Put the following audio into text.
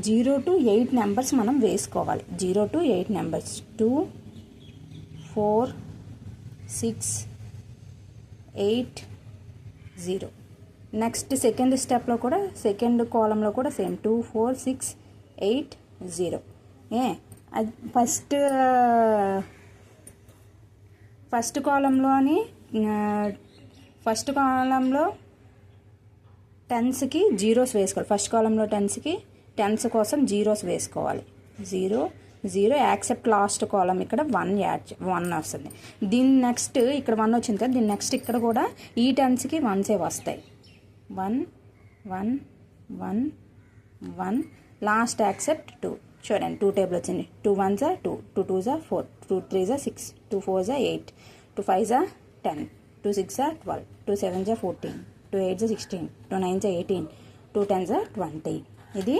0 to 8 numbers మనం వేసుకోవాలి. 0 to 8 numbers 2 4 6 8 0. Next second స్టెప్లో కూడా సెకండ్ కాలంలో కూడా సేమ్ 2 4 6 8 0. ఫస్ట్ కాలంలో టెన్స్కి జీరోస్ వేసుకోవాలి. ఫస్ట్ కాలంలో టెన్స్ కోసం జీరోస్ వేసుకోవాలి. 0 0 యాక్సెప్ట్ లాస్ట్ కాలం ఇక్కడ 1 వస్తుంది. దీని నెక్స్ట్ ఇక్కడ 1 వచ్చింది కదా, దీని నెక్స్ట్ ఇక్కడ కూడా ఈ టెన్స్కి 1 వస్తాయి. 1 1 1 1 లాస్ట్ యాక్సెప్ట్ 2. చూడండి 2 టేబుల్ వచ్చింది. 2 1s 2, 2 2s 4, 2 3s 6, 2 4s 8, 2 5s 10, 2 6s 12, 2 7s 14, 2 8s 16, 2 9s 18, 2 10s 20. ఇది